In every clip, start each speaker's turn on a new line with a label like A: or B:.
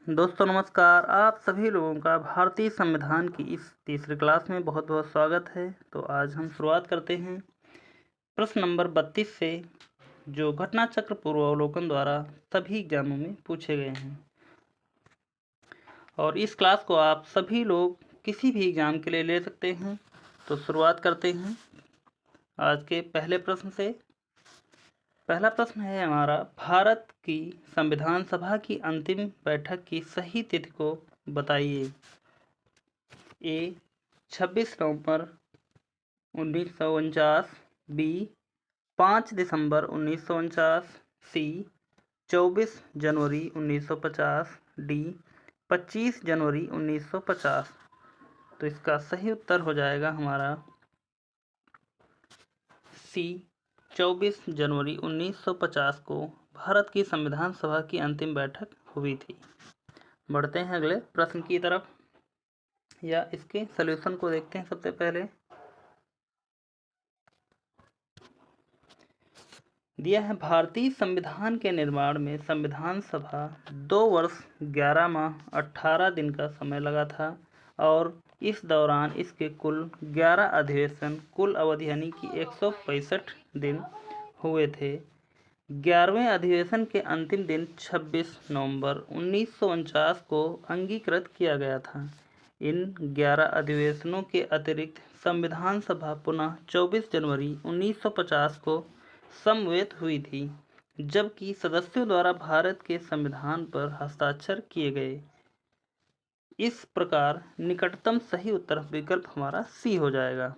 A: दोस्तों नमस्कार। आप सभी लोगों का भारतीय संविधान की इस तीसरी क्लास में बहुत बहुत स्वागत है। तो आज हम शुरुआत करते हैं प्रश्न नंबर 32 से, जो घटना चक्र पूर्वावलोकन द्वारा सभी एग्जामों में पूछे गए हैं। और इस क्लास को आप सभी लोग किसी भी एग्जाम के लिए ले सकते हैं। तो शुरुआत करते हैं आज के पहले प्रश्न से। पहला प्रश्न है हमारा, भारत की संविधान सभा की अंतिम बैठक की सही तिथि को बताइए। ए 26 नवंबर 1949, बी 5 दिसंबर 1949, सी 24 जनवरी 1950, डी 25 जनवरी 1950। तो इसका सही उत्तर हो जाएगा हमारा सी 24 जनवरी 1950 को भारत की संविधान सभा की अंतिम बैठक हुई थी। बढ़ते हैं अगले प्रश्न की तरफ, या इसके सलूशन को देखते हैं। सबसे पहले दिया है, भारतीय संविधान के निर्माण में संविधान सभा 2 वर्ष 11 माह 18 दिन का समय लगा था और इस दौरान इसके कुल 11 अधिवेशन, कुल अवधि यानी कि 165 दिन हुए थे। 11वें अधिवेशन के अंतिम दिन 26 नवंबर 1949 को अंगीकृत किया गया था। इन 11 अधिवेशनों के अतिरिक्त संविधान सभा पुनः 24 जनवरी 1950 को समवेत हुई थी, जबकि सदस्यों द्वारा भारत के संविधान पर हस्ताक्षर किए गए। इस प्रकार निकटतम सही उत्तर विकल्प हमारा सी हो जाएगा।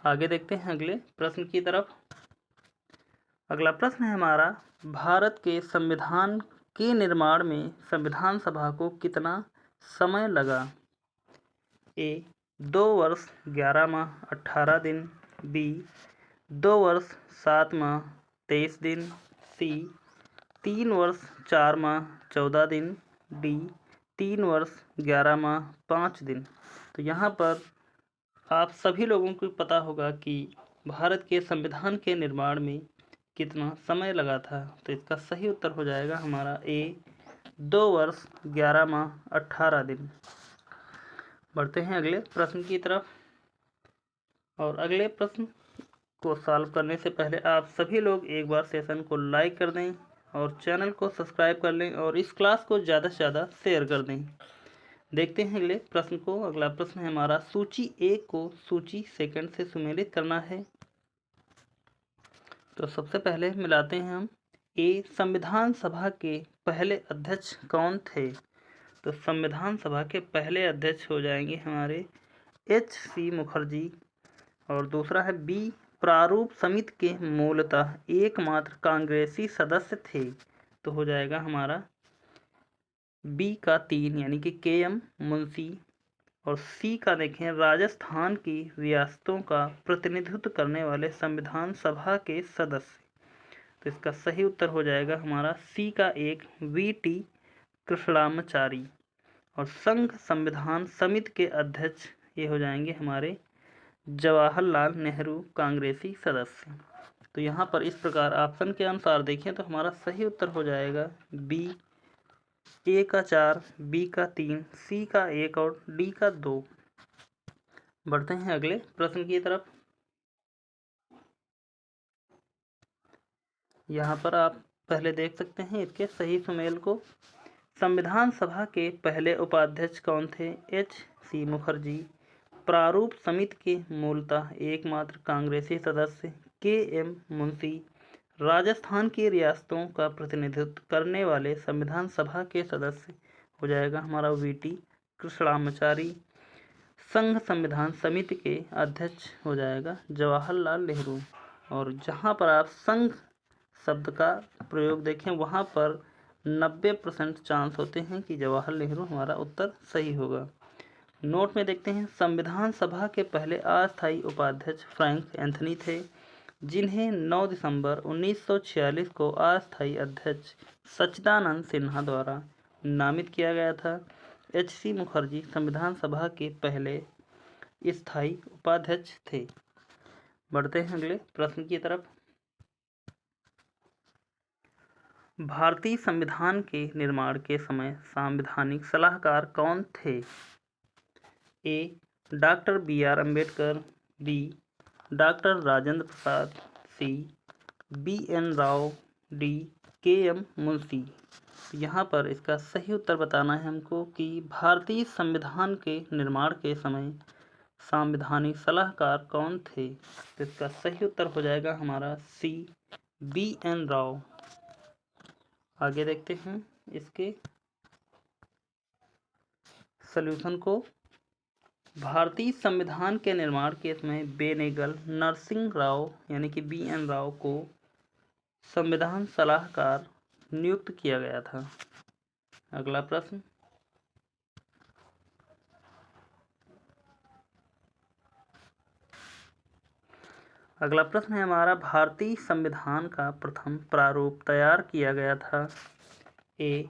A: आगे देखते हैं अगले प्रश्न की तरफ। अगला प्रश्न है हमारा, भारत के संविधान के निर्माण में संविधान सभा को कितना समय लगा। ए 2 वर्ष 11 माह 18 दिन, बी 2 वर्ष 7 माह 23 दिन, सी 3 वर्ष 4 माह 14 दिन, डी 3 वर्ष 11 माह 5 दिन। तो यहाँ पर आप सभी लोगों को पता होगा कि भारत के संविधान के निर्माण में कितना समय लगा था। तो इसका सही उत्तर हो जाएगा हमारा ए 2 वर्ष 11 माह 18 दिन। बढ़ते हैं अगले प्रश्न की तरफ। और अगले प्रश्न को सॉल्व करने से पहले आप सभी लोग एक बार सेशन को लाइक कर दें और चैनल को सब्सक्राइब कर लें और इस क्लास को ज़्यादा से ज़्यादा शेयर कर दें। देखते हैं अगले प्रश्न को। अगला प्रश्न है हमारा, सूची 1 को सूची 2 से सुमेलित करना है। तो सबसे पहले मिलाते हैं हम। ए संविधान सभा के पहले अध्यक्ष कौन थे। तो संविधान सभा के पहले अध्यक्ष हो जाएंगे हमारे H.C. मुखर्जी। और दूसरा है बी प्रारूप समिति के मूलतः एकमात्र कांग्रेसी सदस्य थे। तो हो जाएगा हमारा बी का 3 यानी कि K.M. मुंशी। और सी का देखें, राजस्थान की रियासतों का प्रतिनिधित्व करने वाले संविधान सभा के सदस्य। तो इसका सही उत्तर हो जाएगा हमारा सी का 1 V.T. कृष्णामाचारी। और संघ संविधान समिति के अध्यक्ष ये हो जाएंगे हमारे जवाहरलाल नेहरू, कांग्रेसी सदस्य। तो यहाँ पर इस प्रकार ऑप्शन के अनुसार देखें तो हमारा सही उत्तर हो जाएगा बी ए का 4, बी का 3, सी का 1 और डी का 2। बढ़ते हैं अगले प्रश्न की तरफ। यहाँ पर आप पहले देख सकते हैं इसके सही सुमेल को। संविधान सभा के पहले उपाध्यक्ष कौन थे। H.C. मुखर्जी। प्रारूप समिति के मूलतः एकमात्र कांग्रेसी सदस्य K.M. मुंशी। राजस्थान की रियासतों का प्रतिनिधित्व करने वाले संविधान सभा के सदस्य हो जाएगा हमारा V.T. कृष्णामाचारी। संघ संविधान समिति के अध्यक्ष हो जाएगा जवाहरलाल नेहरू। और जहाँ पर आप संघ शब्द का प्रयोग देखें वहाँ पर 90% चांस होते हैं कि जवाहरलाल नेहरू हमारा उत्तर सही होगा। नोट में देखते हैं, संविधान सभा के पहले अस्थायी उपाध्यक्ष फ्रैंक एंथनी थे, जिन्हें 9 दिसंबर 1946 को अस्थायी अध्यक्ष सच्चिदानंद सिन्हा द्वारा नामित किया गया था। H.C. मुखर्जी संविधान सभा के पहले स्थायी उपाध्यक्ष थे। बढ़ते हैं अगले प्रश्न की तरफ। भारतीय संविधान के निर्माण के समय संवैधानिक सलाहकार कौन थे? A. Doctor B.R. Ambedkar, B. Doctor Rajendra Prasad, C. B.N. Rao, D. K.M. Munshi. यहाँ पर इसका सही उत्तर बताना है हमको कि भारतीय संविधान के निर्माण के समय संवैधानिक सलाहकार कौन थे। तो इसका सही उत्तर हो जाएगा हमारा सी. B.N. राव। आगे देखते हैं इसके सॉल्यूशन को। भारतीय संविधान के निर्माण के समय बेनेगल नरसिंह राव यानी कि B.N. राव को संविधान सलाहकार नियुक्त किया गया था। अगला प्रश्न, है हमारा भारतीय संविधान का प्रथम प्रारूप तैयार किया गया था। ए.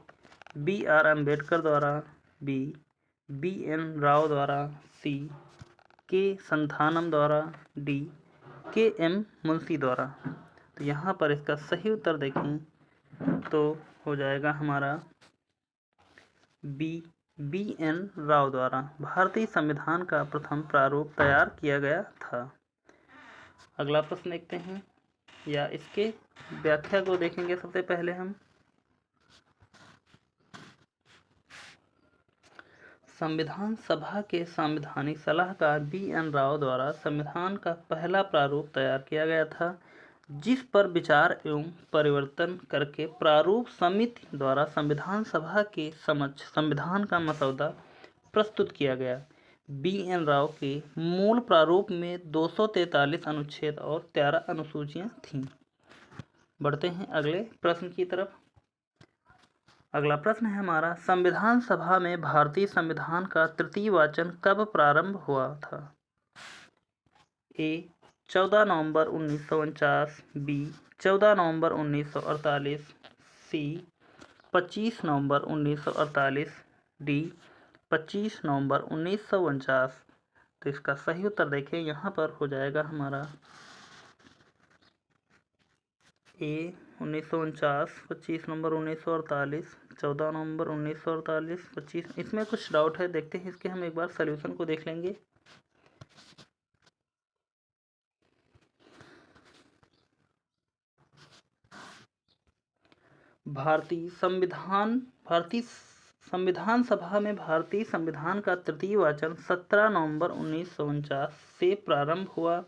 A: B.R. अम्बेडकर द्वारा, बी. B.N. राव द्वारा, सी. के. संथानम द्वारा, डी. K.M. मुंशी द्वारा। तो यहाँ पर इसका सही उत्तर देखें तो हो जाएगा हमारा बी. B.N. राव द्वारा भारतीय संविधान का प्रथम प्रारूप तैयार किया गया था। अगला प्रश्न देखते हैं या इसके व्याख्या को देखेंगे। सबसे पहले हम संविधान सभा के संवैधानिक सलाहकार B.N. राव द्वारा संविधान का पहला प्रारूप तैयार किया गया था, जिस पर विचार एवं परिवर्तन करके प्रारूप समिति द्वारा संविधान सभा के समक्ष संविधान का मसौदा प्रस्तुत किया गया। B.N. राव के मूल प्रारूप में 243 अनुच्छेद और 13 अनुसूचियां थीं। बढ़ते हैं अगले प्रश्न की तरफ। अगला प्रश्न है हमारा, संविधान सभा में भारतीय संविधान का तृतीय वाचन कब प्रारंभ हुआ था? ए. 14 नवंबर 1949, बी. 14 नवंबर 1948, सी. 25 नवंबर 1948, डी. 25 नवंबर 1949। तो इसका सही उत्तर देखें, यहाँ पर हो जाएगा हमारा ए. 1949, 25 नवंबर 1948, 14 नवंबर 1948, 25। इसमें कुछ डाउट है, देखते हैं इसके हम एक बार सॉल्यूशन को देख लेंगे। भारतीय संविधान सभा में भारतीय संविधान का तृतीय वाचन 17 नवंबर 1949 से प्रारंभ हुआ,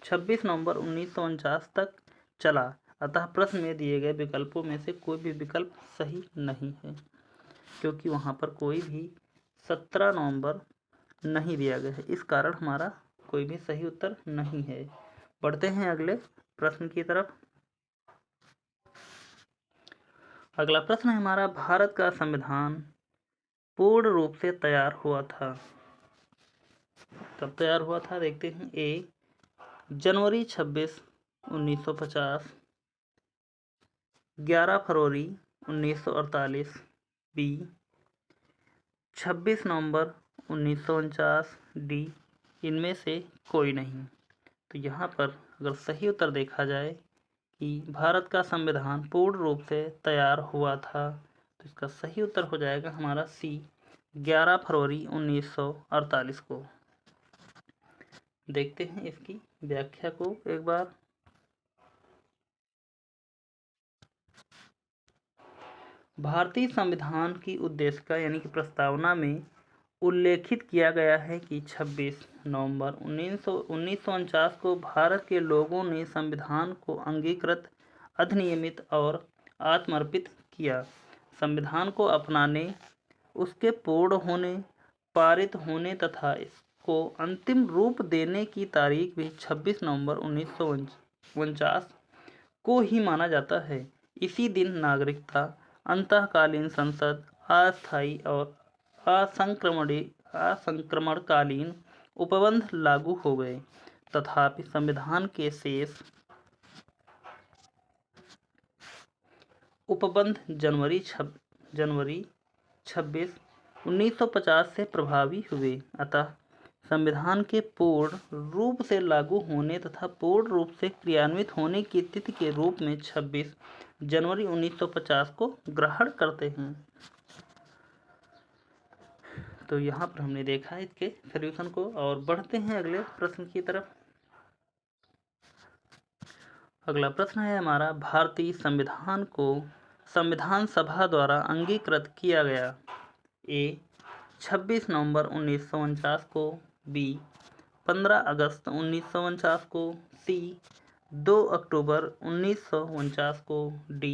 A: 26 नवंबर 1949 तक चला। अतः प्रश्न में दिए गए विकल्पों में से कोई भी विकल्प सही नहीं है, क्योंकि वहाँ पर कोई भी 17 नवंबर नहीं दिया गया है। इस कारण हमारा कोई भी सही उत्तर नहीं है। बढ़ते हैं अगले प्रश्न की तरफ। अगला प्रश्न है हमारा, भारत का संविधान पूर्ण रूप से तैयार हुआ था। कब तैयार हुआ था देखते हैं। ए. जनवरी 26, 1950, 11 फरवरी 1948, बी. 26 नवंबर 1949, डी. इनमें से कोई नहीं। तो यहाँ पर अगर सही उत्तर देखा जाए कि भारत का संविधान पूर्ण रूप से तैयार हुआ था, तो इसका सही उत्तर हो जाएगा हमारा सी. 11 फरवरी 1948 को। देखते हैं इसकी व्याख्या को एक बार। भारतीय संविधान की उद्देशिका यानी कि प्रस्तावना में उल्लेखित किया गया है कि 26 नवंबर 1949 को भारत के लोगों ने संविधान को अंगीकृत, अधिनियमित और आत्मर्पित किया। संविधान को अपनाने, उसके पूर्ण होने, पारित होने तथा इसको अंतिम रूप देने की तारीख भी 26 नवंबर 1949 को ही माना जाता है। इसी दिन नागरिकता, अंतःकालीन संसद, अस्थायी और असंक्रमणकालीन उपबंध लागू हो गए। तथापि संविधान के शेष उपबंध जनवरी 26, 1950 से प्रभावी हुए। अतः संविधान के पूर्ण रूप से लागू होने तथा पूर्ण रूप से क्रियान्वित होने की तिथि के रूप में 26 जनवरी 1950 को ग्रहण करते हैं। तो यहाँ पर हमने देखा है इसके सॉल्यूशन को, और बढ़ते हैं अगले प्रश्न की तरफ। अगला प्रश्न है हमारा, भारतीय संविधान को संविधान सभा द्वारा अंगीकृत किया गया। ए 26 नवंबर 1949 को, बी 15 अगस्त 1949 को, सी 2 अक्टूबर 1949 को, डी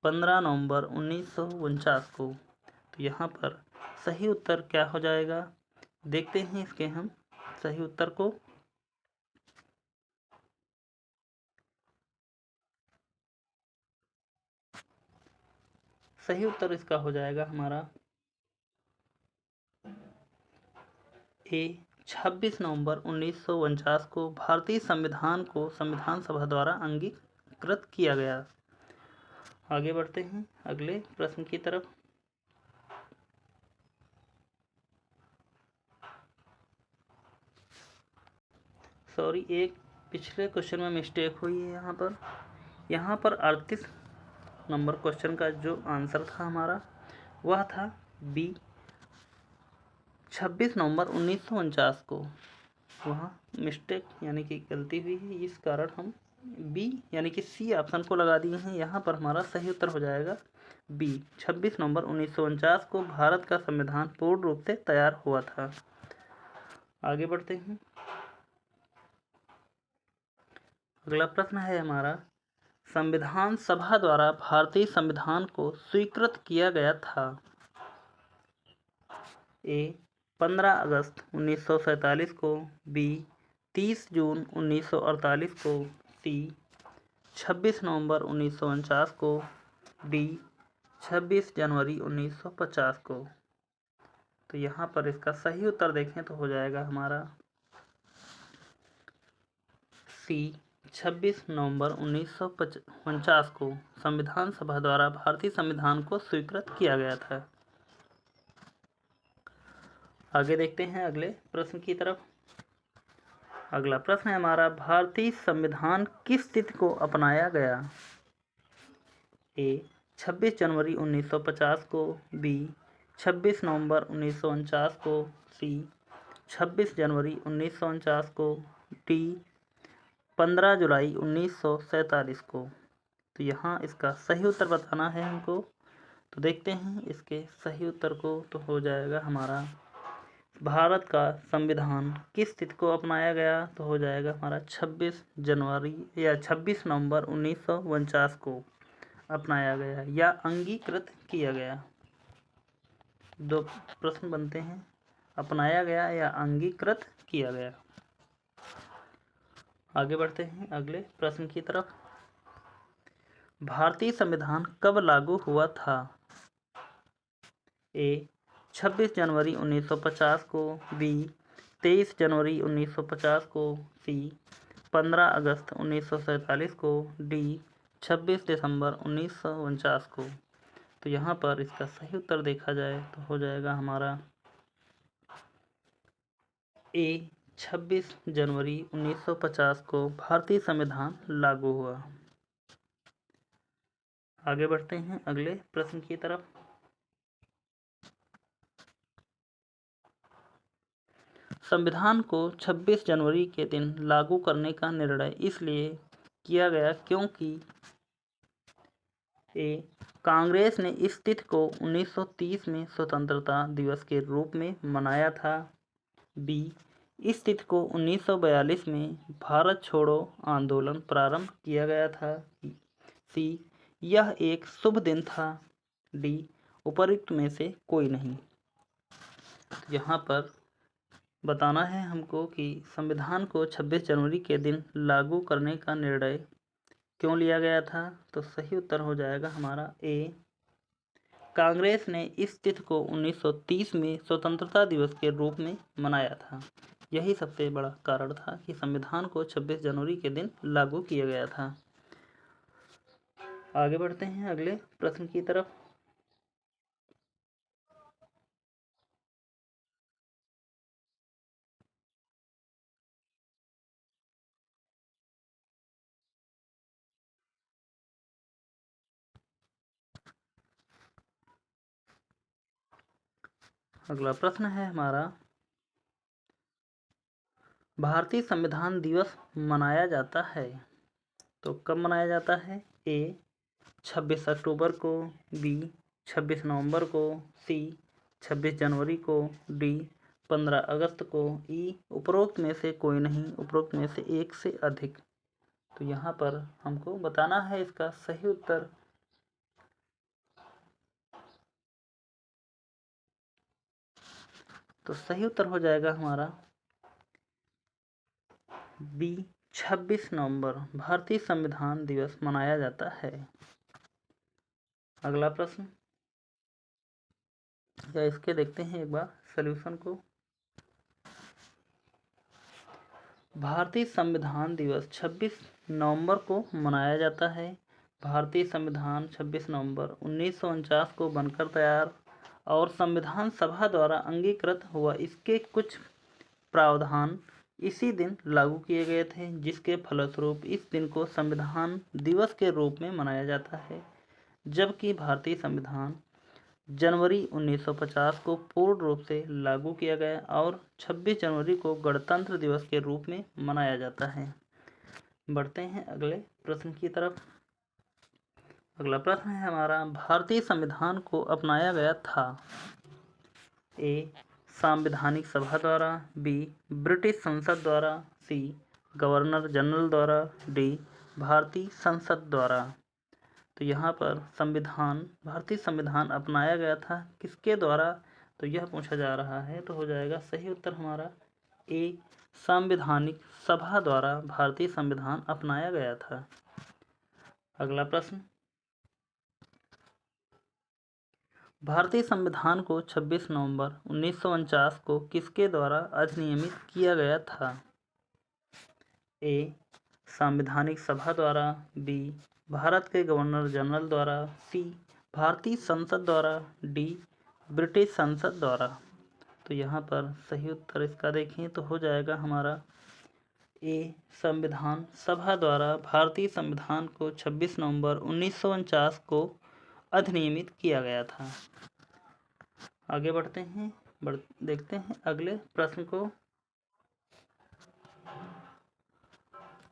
A: 15 नवंबर 1949 को। तो यहाँ पर सही उत्तर क्या हो जाएगा, देखते हैं इसके हम सही उत्तर को। सही उत्तर इसका हो जाएगा हमारा ए 26 नवंबर 1949 को भारतीय संविधान को संविधान सभा द्वारा अंगीकृत किया गया। आगे बढ़ते हैं अगले प्रश्न की तरफ। सॉरी, एक पिछले क्वेश्चन में मिस्टेक हुई है। यहाँ पर 38 नंबर क्वेश्चन का जो आंसर था हमारा वह था बी 26 नवंबर 1949 को। वहाँ मिस्टेक यानी कि गलती हुई है, इस कारण हम बी यानी कि सी ऑप्शन को लगा दिए हैं। यहाँ पर हमारा सही उत्तर हो जाएगा बी 26 नवंबर 1949 को भारत का संविधान पूर्ण रूप से तैयार हुआ था। आगे बढ़ते हैं। अगला प्रश्न है हमारा, संविधान सभा द्वारा भारतीय संविधान को स्वीकृत किया गया था। ए 15 अगस्त 1947 को, बी 30 जून 1948 को, सी 26 नवंबर 1949 को, डी 26 जनवरी 1950 को। तो यहाँ पर इसका सही उत्तर देखें तो हो जाएगा हमारा सी 26 नवंबर 1949 को संविधान सभा द्वारा भारतीय संविधान को स्वीकृत किया गया था। आगे देखते हैं अगले प्रश्न की तरफ। अगला प्रश्न है हमारा, भारतीय संविधान किस तिथि को अपनाया गया। ए 26 जनवरी 1950 को, बी 26 नवंबर 1949 को, सी 26 जनवरी 1949 को, डी 15 जुलाई 1947 को। तो यहाँ इसका सही उत्तर बताना है हमको। तो देखते हैं इसके सही उत्तर को। तो हो जाएगा हमारा, भारत का संविधान किस तिथि को अपनाया गया, तो हो जाएगा हमारा 26 जनवरी या 26 नवंबर 1949 को अपनाया गया या अंगीकृत किया गया। दो प्रश्न बनते हैं, अपनाया गया या अंगीकृत किया गया। आगे बढ़ते हैं अगले प्रश्न की तरफ। भारतीय संविधान कब लागू हुआ था। ए 26 जनवरी 1950 को, बी 23 जनवरी 1950 को, सी 15 अगस्त 1947 को, डी 26 दिसंबर 1949 को। तो यहाँ पर इसका सही उत्तर देखा जाए तो हो जाएगा हमारा ए 26 जनवरी 1950 को भारतीय संविधान लागू हुआ। आगे बढ़ते हैं अगले प्रश्न की तरफ। संविधान को 26 जनवरी के दिन लागू करने का निर्णय इसलिए किया गया क्योंकि ए कांग्रेस ने इस तिथि को 1930 में स्वतंत्रता दिवस के रूप में मनाया था, बी इस तिथि को 1942 में भारत छोड़ो आंदोलन प्रारंभ किया गया था, सी यह एक शुभ दिन था, डी उपर्युक्त में से कोई नहीं। यहाँ पर बताना है हमको कि संविधान को 26 जनवरी के दिन लागू करने का निर्णय क्यों लिया गया था। तो सही उत्तर हो जाएगा हमारा ए कांग्रेस ने इस तिथि को 1930 में स्वतंत्रता दिवस के रूप में मनाया था। यही सबसे बड़ा कारण था कि संविधान को 26 जनवरी के दिन लागू किया गया था। आगे बढ़ते हैं अगले प्रश्न की तरफ। अगला प्रश्न है हमारा, भारतीय संविधान दिवस मनाया जाता है तो कब मनाया जाता है? ए 26 अक्टूबर को, बी 26 नवंबर को, सी 26 जनवरी को, डी 15 अगस्त को, ई उपरोक्त में से कोई नहीं, उपरोक्त में से एक से अधिक। तो यहाँ पर हमको बताना है इसका सही उत्तर। तो सही उत्तर हो जाएगा हमारा बी 26 नवंबर भारतीय संविधान दिवस मनाया जाता है। अगला प्रश्न, या इसके देखते हैं एक बार सॉल्यूशन को। भारतीय संविधान दिवस 26 नवंबर को मनाया जाता है। भारतीय संविधान 26 नवंबर 1949 को बनकर तैयार और संविधान सभा द्वारा अंगीकृत हुआ। इसके कुछ प्रावधान इसी दिन लागू किए गए थे, जिसके फलस्वरूप इस दिन को संविधान दिवस के रूप में मनाया जाता है। जबकि भारतीय संविधान जनवरी 1950 को पूर्ण रूप से लागू किया गया और 26 जनवरी को गणतंत्र दिवस के रूप में मनाया जाता है। बढ़ते हैं अगले प्रश्न की तरफ। अगला प्रश्न है हमारा, भारतीय संविधान को अपनाया गया था। ए संवैधानिक सभा द्वारा, बी ब्रिटिश संसद द्वारा, सी गवर्नर जनरल द्वारा, डी भारतीय संसद द्वारा। तो यहाँ पर भारतीय संविधान अपनाया गया था किसके द्वारा, तो यह पूछा जा रहा है। तो हो जाएगा सही उत्तर हमारा ए संवैधानिक सभा द्वारा भारतीय संविधान अपनाया गया था। अगला प्रश्न, भारतीय संविधान को 26 नवंबर 1949 को किसके द्वारा अधिनियमित किया गया था? ए संवैधानिक सभा द्वारा, बी भारत के गवर्नर जनरल द्वारा, सी भारतीय संसद द्वारा, डी ब्रिटिश संसद द्वारा। तो यहाँ पर सही उत्तर इसका देखें तो हो जाएगा हमारा ए संविधान सभा द्वारा भारतीय संविधान को 26 नवंबर 1949 को अधिनियमित किया गया था। आगे बढ़ते हैं, देखते हैं अगले प्रश्न को।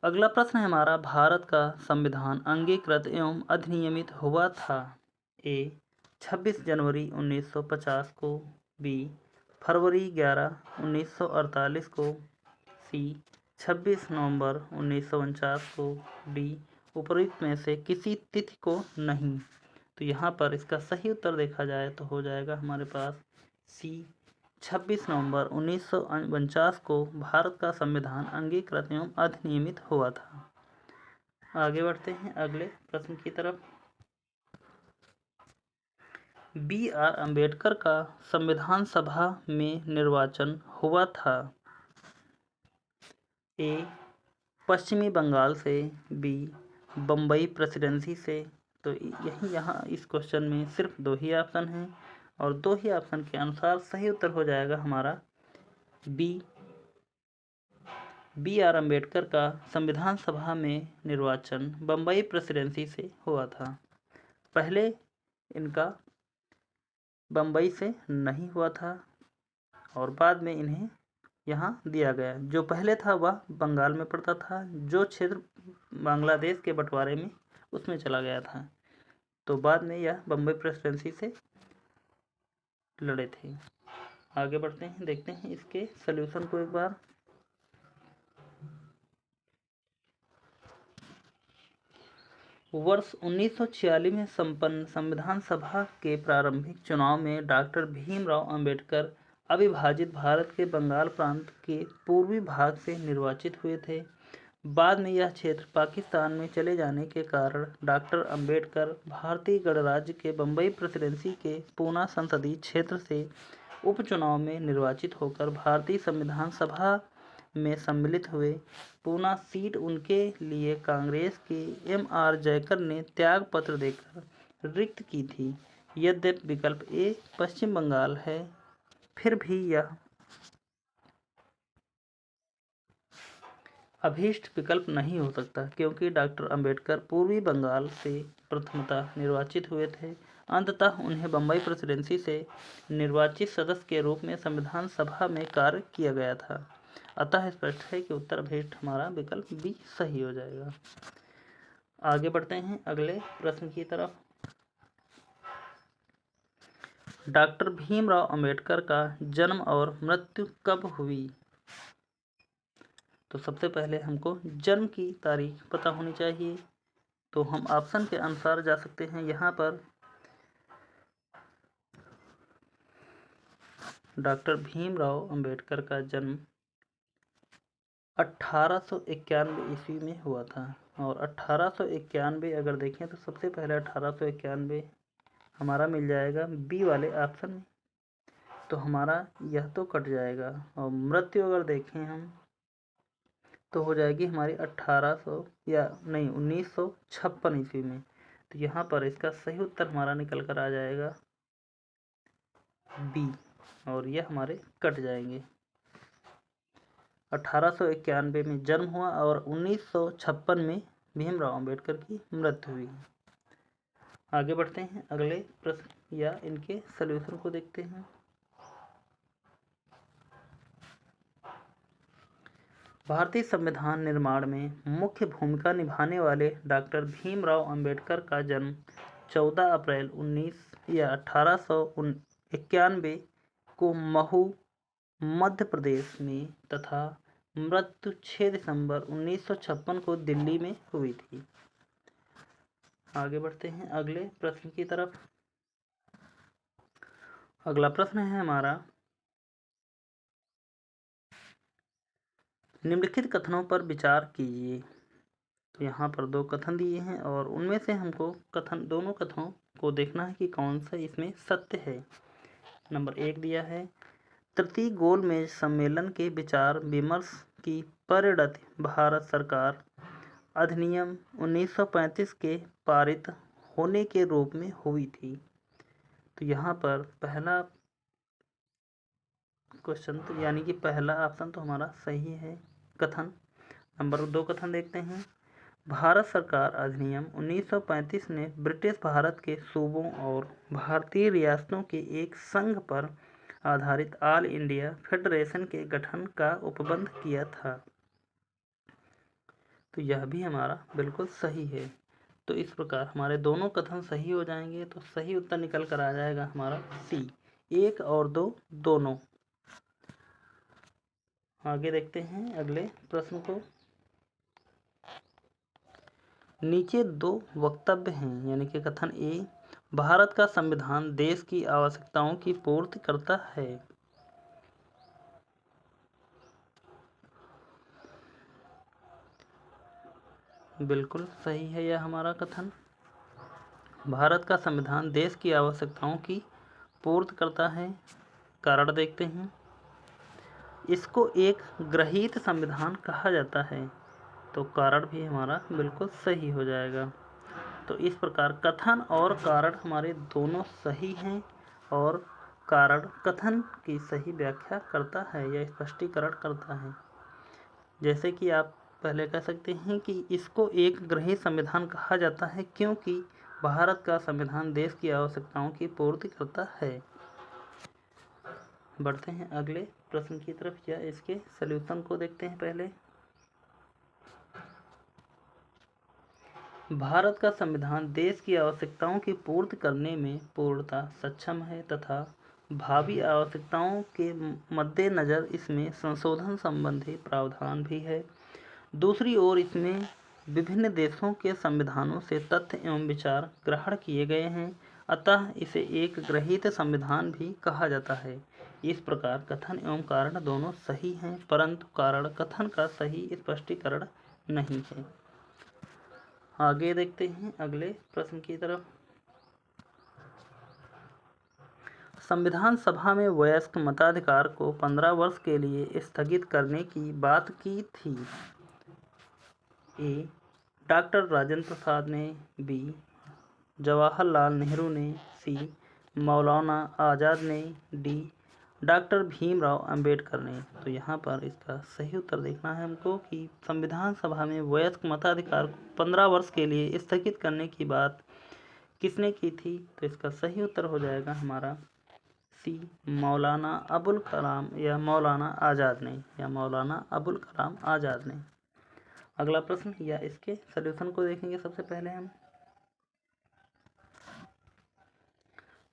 A: अगला प्रश्न है हमारा, भारत का संविधान अंगीकृत एवं अधिनियमित हुआ था। ए 26 जनवरी 1950 को, बी फरवरी 11 1948 को, सी 26 नवंबर 1949 को, डी उपरोक्त में से किसी तिथि को नहीं। तो यहाँ पर इसका सही उत्तर देखा जाए तो हो जाएगा हमारे पास सी 26 नवंबर 1949 को भारत का संविधान अंगीकृत एवं अधिनियमित हुआ था। आगे बढ़ते हैं अगले प्रश्न की तरफ। बी आर अम्बेडकर का संविधान सभा में निर्वाचन हुआ था। ए पश्चिमी बंगाल से, बी बम्बई प्रेसिडेंसी से। तो यहाँ इस क्वेश्चन में सिर्फ दो ही ऑप्शन हैं और दो ही ऑप्शन के अनुसार सही उत्तर हो जाएगा हमारा बी आर अम्बेडकर का संविधान सभा में निर्वाचन बम्बई प्रेसिडेंसी से हुआ था। पहले इनका बम्बई से नहीं हुआ था और बाद में इन्हें यहाँ दिया गया। जो पहले था वह बंगाल में पड़ता था, जो क्षेत्र बांग्लादेश के बंटवारे में उसमें चला गया था। तो बाद में यह बम्बई प्रेसिडेंसी से लड़े थे। आगे बढ़ते हैं, देखते हैं इसके सॉल्यूशन को एक बार। वर्ष 1946 में संपन्न संविधान सभा के प्रारंभिक चुनाव में डॉक्टर भीमराव अंबेडकर अविभाजित भारत के बंगाल प्रांत के पूर्वी भाग से निर्वाचित हुए थे। बाद में यह क्षेत्र पाकिस्तान में चले जाने के कारण डॉक्टर अंबेडकर भारतीय गणराज्य के बम्बई प्रेसिडेंसी के पूना संसदीय क्षेत्र से उपचुनाव में निर्वाचित होकर भारतीय संविधान सभा में सम्मिलित हुए। पूना सीट उनके लिए कांग्रेस के एम.आर. जयकर ने त्याग पत्र देकर रिक्त की थी। यद्यपि विकल्प ए पश्चिम बंगाल है, फिर भी यह अभीष्ट विकल्प नहीं हो सकता, क्योंकि डॉक्टर अंबेडकर पूर्वी बंगाल से प्रथमतः निर्वाचित हुए थे अंततः उन्हें बम्बई प्रेसिडेंसी से निर्वाचित सदस्य के रूप में संविधान सभा में कार्य किया गया था। अतः स्पष्ट है कि उत्तर भेट हमारा विकल्प बी सही हो जाएगा। आगे बढ़ते हैं अगले प्रश्न की तरफ। डॉक्टर भीमराव अंबेडकर का जन्म और मृत्यु कब हुई? तो सबसे पहले हमको जन्म की तारीख पता होनी चाहिए। तो हम ऑप्शन के अनुसार जा सकते हैं। यहाँ पर डॉक्टर भीमराव अंबेडकर का जन्म 1891 ईस्वी में हुआ था। और 1891 अगर देखें तो सबसे पहले 1891 हमारा मिल जाएगा बी वाले ऑप्शन में। तो हमारा यह तो कट जाएगा। और मृत्यु अगर देखें हम तो हो जाएगी हमारी 1800 या नहीं 1956 ईस्वी में। तो यहाँ पर इसका सही उत्तर हमारा निकल कर आ जाएगा बी। और यह हमारे कट जाएंगे। 1891 में जन्म हुआ और 1956 में भीमराव अंबेडकर की मृत्यु हुई। आगे बढ़ते हैं अगले प्रश्न या इनके सॉल्यूशन को देखते हैं। भारतीय संविधान निर्माण में मुख्य भूमिका निभाने वाले डॉक्टर भीमराव अंबेडकर का जन्म 14 अप्रैल 1891 को महू मध्य प्रदेश में तथा मृत्यु 6 दिसंबर 1956 को दिल्ली में हुई थी। आगे बढ़ते हैं अगले प्रश्न की तरफ। अगला प्रश्न है हमारा, निम्नलिखित कथनों पर विचार कीजिए। तो यहाँ पर दो कथन दिए हैं और उनमें से हमको दोनों कथनों को देखना है कि कौन सा इसमें सत्य है। नंबर 1 दिया है, तृतीय गोलमेज सम्मेलन के विचार विमर्श की परिणति भारत सरकार अधिनियम 1935 के पारित होने के रूप में हुई थी। तो यहाँ पर पहला क्वेश्चन तो यानी कि पहला ऑप्शन तो हमारा सही है कथन। नंबर 2 कथन देखते हैं, भारत सरकार अधिनियम 1935 ने ब्रिटिश भारत के सूबों और भारतीय रियासतों के एक संघ पर आधारित ऑल इंडिया फेडरेशन के गठन का उपबंध किया था। तो यह भी हमारा बिल्कुल सही है। तो इस प्रकार हमारे दोनों कथन सही हो जाएंगे। तो सही उत्तर निकल कर आ जाएगा हमारा सी, 1 और 2 दोनों। आगे देखते हैं अगले प्रश्न को। नीचे 2 वक्तव्य हैं यानी कि कथन ए, भारत का संविधान देश की आवश्यकताओं की पूर्ति करता है। बिल्कुल सही है यह हमारा कथन। भारत का संविधान देश की आवश्यकताओं की पूर्ति करता है। कारण देखते हैं, इसको एक गृहीत संविधान कहा जाता है। तो कारण भी हमारा बिल्कुल सही हो जाएगा। तो इस प्रकार कथन और कारण हमारे दोनों सही हैं और कारण कथन की सही व्याख्या करता है या स्पष्टीकरण करता है। जैसे कि आप पहले कह सकते हैं कि इसको एक गृहीत संविधान कहा जाता है क्योंकि भारत का संविधान देश की आवश्यकताओं की पूर्ति करता है। बढ़ते हैं अगले प्रश्न की तरफ या इसके सॉल्यूशन को देखते हैं पहले। भारत का संविधान देश की आवश्यकताओं की पूर्ति करने में पूर्णतः सक्षम है तथा भावी आवश्यकताओं के मद्देनज़र इसमें संशोधन संबंधी प्रावधान भी है। दूसरी ओर इसमें विभिन्न देशों के संविधानों से तथ्य एवं विचार ग्रहण किए गए हैं, अतः इसे एक गृहीत संविधान भी कहा जाता है। इस प्रकार कथन एवं कारण दोनों सही हैं, परंतु कारण कथन का सही स्पष्टीकरण नहीं है। आगे देखते हैं अगले प्रश्न की तरफ। संविधान सभा में वयस्क मताधिकार को 15 वर्ष के लिए स्थगित करने की बात की थी। ए, डॉक्टर राजेंद्र प्रसाद ने, बी, जवाहरलाल नेहरू ने, सी, मौलाना आज़ाद ने, डी, डॉक्टर भीमराव अंबेडकर ने। तो यहाँ पर इसका सही उत्तर देखना है हमको कि संविधान सभा में वयस्क मताधिकार को 15 वर्ष के लिए स्थगित करने की बात किसने की थी? तो इसका सही उत्तर हो जाएगा हमारा सी, मौलाना अबुल कलाम या मौलाना आज़ाद ने, या मौलाना अबुल कलाम आज़ाद ने। अगला प्रश्न या इसके सॉल्यूशन को देखेंगे सबसे पहले हम।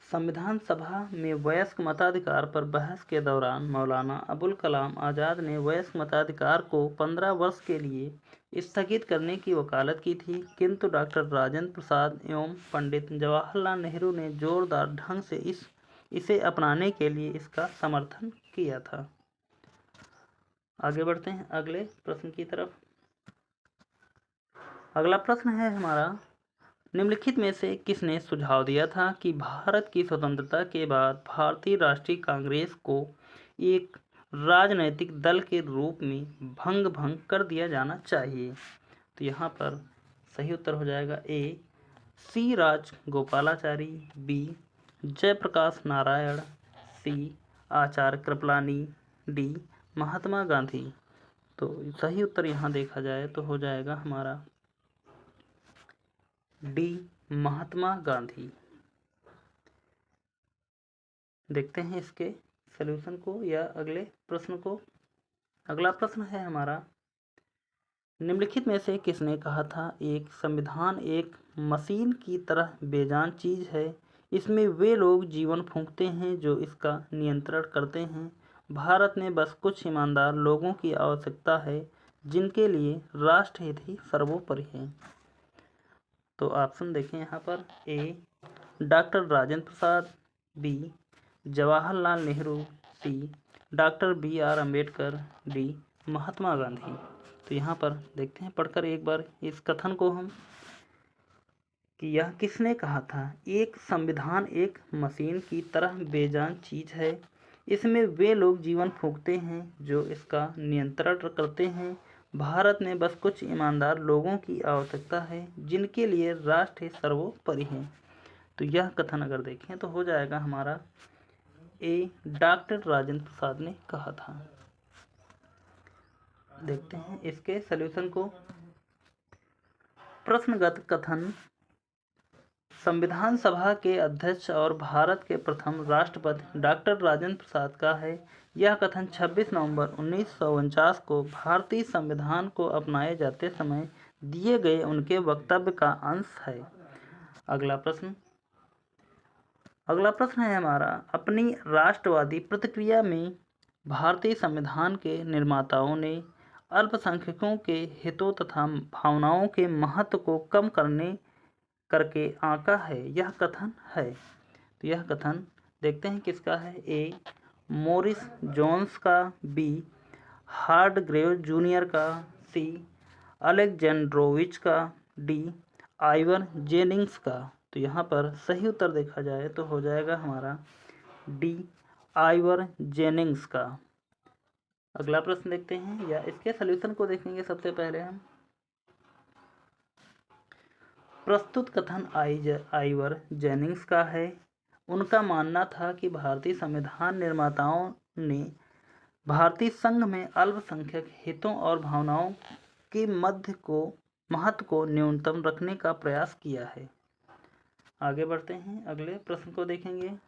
A: संविधान सभा में वयस्क मताधिकार पर बहस के दौरान मौलाना अबुल कलाम आज़ाद ने वयस्क मताधिकार को 15 वर्ष के लिए स्थगित करने की वकालत की थी, किंतु डॉक्टर राजेंद्र प्रसाद एवं पंडित जवाहरलाल नेहरू ने जोरदार ढंग से इसे अपनाने के लिए इसका समर्थन किया था। आगे बढ़ते हैं अगले प्रश्न की तरफ। अगला प्रश्न है हमारा, निम्नलिखित में से किसने सुझाव दिया था कि भारत की स्वतंत्रता के बाद भारतीय राष्ट्रीय कांग्रेस को एक राजनैतिक दल के रूप में भंग कर दिया जाना चाहिए? तो यहाँ पर सही उत्तर हो जाएगा ए, सी राजगोपालाचारी, बी जयप्रकाश नारायण, सी आचार्य कृपलानी, डी महात्मा गांधी। तो सही उत्तर यहाँ देखा जाए तो हो जाएगा हमारा डी महात्मा गांधी। देखते हैं इसके सॉल्यूशन को या अगले प्रश्न को। अगला प्रश्न है हमारा, निम्नलिखित में से किसने कहा था एक संविधान एक मशीन की तरह बेजान चीज है, इसमें वे लोग जीवन फूंकते हैं जो इसका नियंत्रण करते हैं, भारत में बस कुछ ईमानदार लोगों की आवश्यकता है जिनके लिए राष्ट्रहित ही सर्वोपरि है। तो ऑप्शन देखें यहाँ पर, ए डॉक्टर राजेंद्र प्रसाद, बी जवाहरलाल नेहरू, सी doctor BR Ambedkar, D Mahatma Gandhi. तो यहाँ पर देखते हैं पढ़कर एक बार इस कथन को हम कि यह किसने कहा था, एक संविधान एक मशीन की तरह बेजान चीज है, इसमें वे लोग जीवन फूंकते हैं जो इसका नियंत्रण करते हैं, भारत में बस कुछ ईमानदार लोगों की आवश्यकता है जिनके लिए राष्ट्र सर्वोपरि है। तो यह कथन अगर देखें तो हो जाएगा हमारा ए, डॉक्टर राजेंद्र प्रसाद ने कहा था। देखते हैं इसके सॉल्यूशन को। प्रश्नगत कथन, संविधान सभा के अध्यक्ष और भारत के प्रथम राष्ट्रपति डॉक्टर राजेंद्र प्रसाद का है। यह कथन 26 नवंबर 1949 को भारतीय संविधान को अपनाए जाते समय दिए गए उनके वक्तव्य का अंश है। अगला प्रश्न है हमारा, अपनी राष्ट्रवादी प्रतिक्रिया में भारतीय संविधान के निर्माताओं ने अल्पसंख्यकों के हितों तथा भावनाओं के महत्व को कम करके आंका है, यह कथन है। तो यह कथन देखते हैं किसका है, ए मोरिस जोन्स का, बी हार्डग्रेव जूनियर का, सी अलेक्जेंड्रोविच का, डी आइवर जेनिंग्स का। तो यहाँ पर सही उत्तर देखा जाए तो हो जाएगा हमारा डी आइवर जेनिंग्स का। अगला प्रश्न देखते हैं या इसके सॉल्यूशन को देखेंगे सबसे पहले हम। प्रस्तुत कथन आइवर जेनिंग्स का है। उनका मानना था कि भारतीय संविधान निर्माताओं ने भारतीय संघ में अल्पसंख्यक हितों और भावनाओं के महत्व को न्यूनतम रखने का प्रयास किया है। आगे बढ़ते हैं अगले प्रश्न को देखेंगे।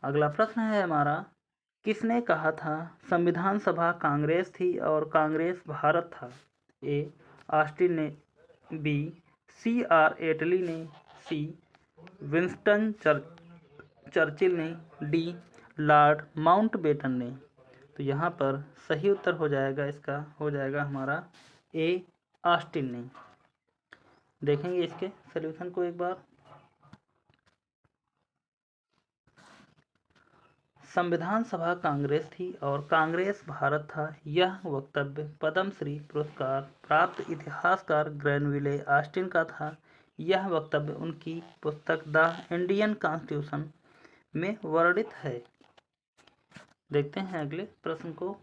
A: अगला प्रश्न है हमारा, किसने कहा था संविधान सभा कांग्रेस थी और कांग्रेस भारत था? ए ऑस्टिन ने, बी CR एटली ने, सी विंस्टन चर्चिल ने, डी लॉर्ड माउंटबेटन ने। तो यहाँ पर सही उत्तर हो जाएगा इसका हो जाएगा हमारा ए ऑस्टिन ने। देखेंगे इसके सॉल्यूशन को एक बार। संविधान सभा कांग्रेस थी और कांग्रेस भारत था, यह वक्तव्य पद्मश्री पुरस्कार प्राप्त इतिहासकार ग्रैनविले ऑस्टिन का था। यह वक्तव्य उनकी पुस्तक द इंडियन कॉन्स्टिट्यूशन में वर्णित है। देखते हैं अगले प्रश्न को।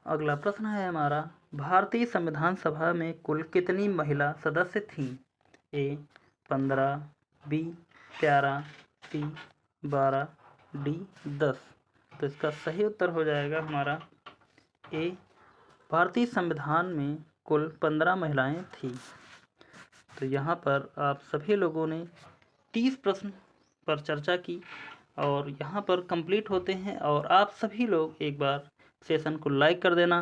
A: अगला प्रश्न है हमारा, भारतीय संविधान सभा में कुल कितनी महिला सदस्य थीं? ए 15, बी 13, सी 12, डी 10। तो इसका सही उत्तर हो जाएगा हमारा ए, भारतीय संविधान में कुल 15 महिलाएं थीं। तो यहाँ पर आप सभी लोगों ने 30 प्रश्न पर चर्चा की और यहाँ पर कंप्लीट होते हैं। और आप सभी लोग एक बार सेशन को लाइक कर देना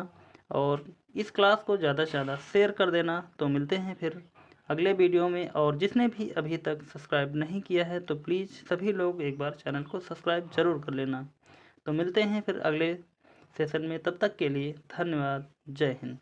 A: और इस क्लास को ज़्यादा से ज़्यादा शेयर कर देना। तो मिलते हैं फिर अगले वीडियो में। और जिसने भी अभी तक सब्सक्राइब नहीं किया है तो प्लीज़ सभी लोग एक बार चैनल को सब्सक्राइब ज़रूर कर लेना। तो मिलते हैं फिर अगले सेशन में, तब तक के लिए धन्यवाद। जय हिंद।